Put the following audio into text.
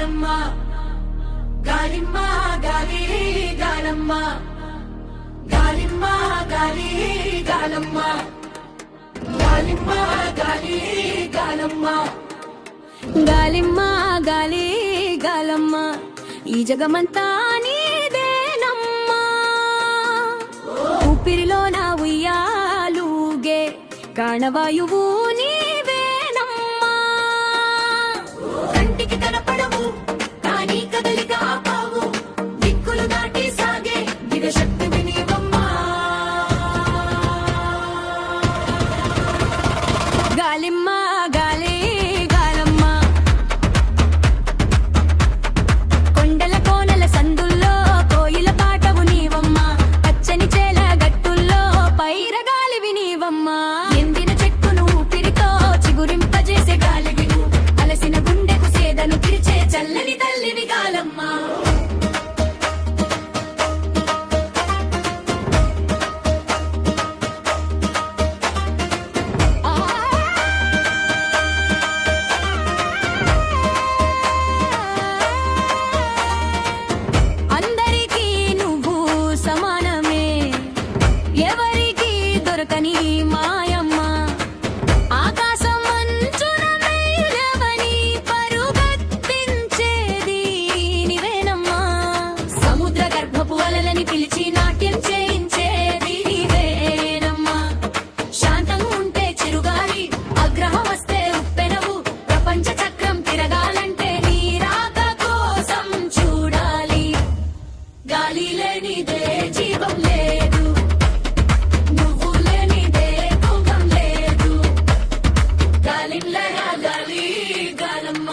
గాలమ్మ గాలిమ్మ గాలి గాలమ్మ గాలిమ్మ గాలి గాలమ్మ గాలిమ్మ గాలి గాలమ్మ గాలిమ్మ గాలి గాలమ్మ ఈ జగమంతా నీదేనమ్మా ఊపిరిలో నా ఉయ్యాలుగే ప్రాణవాయువు నీవేనమ్మా కంటికి కనపడవు కానీ కదలిక ఆపావు దిక్కులు దాటి సాగే దిగశక్తి వినివమ్మా గాలిమ్మ గాలి గాలమ్మ కొండల కోనల సందుల్లో కోయిల పాటవు నీవమ్మా పచ్చని చేల గట్టుల్లో పైరగాలివి నీవమ్మా ఎండిన చెట్టును ఊపిరితో చిగురింపజేసే గాలివి నువ్వు అలసిన గుండెకు సేదను తీర్చే చల్లని తల్లివి గాలమ్మ అందరికీ నువ్వు సమానమే ఎవరికి దొరకని మాయమ్మ ఆకాశం మంచున మేలవని పరుగెత్తించేది నీవేనమ్మా సముద్ర గర్భపు అలలని పిలిచి నాట్యం చేయించేది నీవేనమ్మా శాంతంగా ఉంటే చిరుగాలి అగ్రహం వస్తే ఉప్పెనవు ప్రపంచ చక్రం తిరగాలంటే నీ రాక కోసం చూడాలి గాలి లేనిదే జీవం లేదు నువ్వు లేనిదే భోగం లేదు గాలి గాలి గాలమ్మ